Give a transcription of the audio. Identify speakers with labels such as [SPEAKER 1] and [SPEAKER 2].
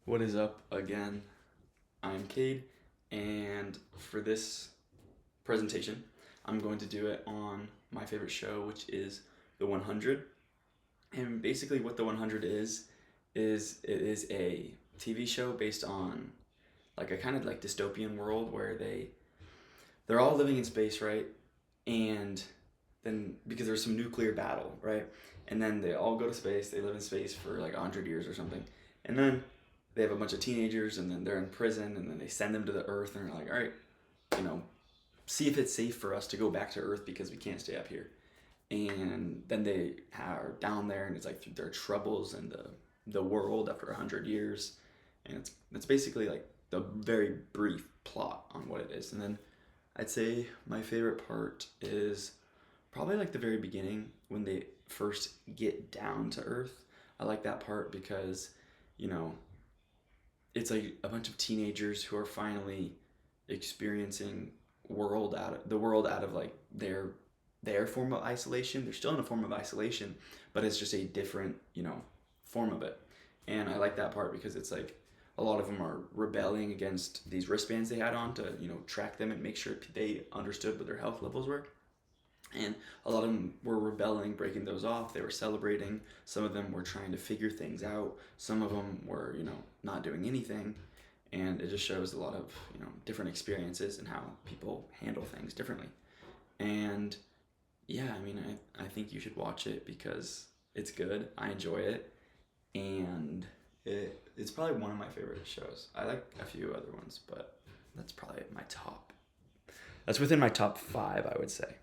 [SPEAKER 1] What is up again? I'm Cade, and for this presentation, I'm going to do it on my favorite show, which is The 100. And basically, what The 100 is it is a TV show based on like a kind of like dystopian world where they're all living in space, right? And then because there's some nuclear battle, right? And then they all go to space. They live in space for like 100 years or something, and then they have a bunch of teenagers, and then they're in prison, and then they send them to the Earth, and they're like, all right, you know, see if it's safe for us to go back to Earth because we can't stay up here. And then they are down there, and it's like their troubles and the world after 100 years, and it's basically like the very brief plot on what it is. And then I'd say my favorite part is probably like the very beginning when they first get down to Earth. I like that part because, you know, it's like a bunch of teenagers who are finally experiencing the world out of like their form of isolation. They're still in a form of isolation, but it's just a different, form of it. And I like that part because it's like a lot of them are rebelling against these wristbands they had on to, track them and make sure they understood what their health levels were. And a lot of them were rebelling, breaking those off. They were celebrating. Some of them were trying to figure things out. Some of them were, not doing anything. And it just shows a lot of, different experiences and how people handle things differently. And yeah, I mean, I think you should watch it because it's good. I enjoy it. And it's probably one of my favorite shows. I like a few other ones, but that's probably my top. That's within my top five, I would say.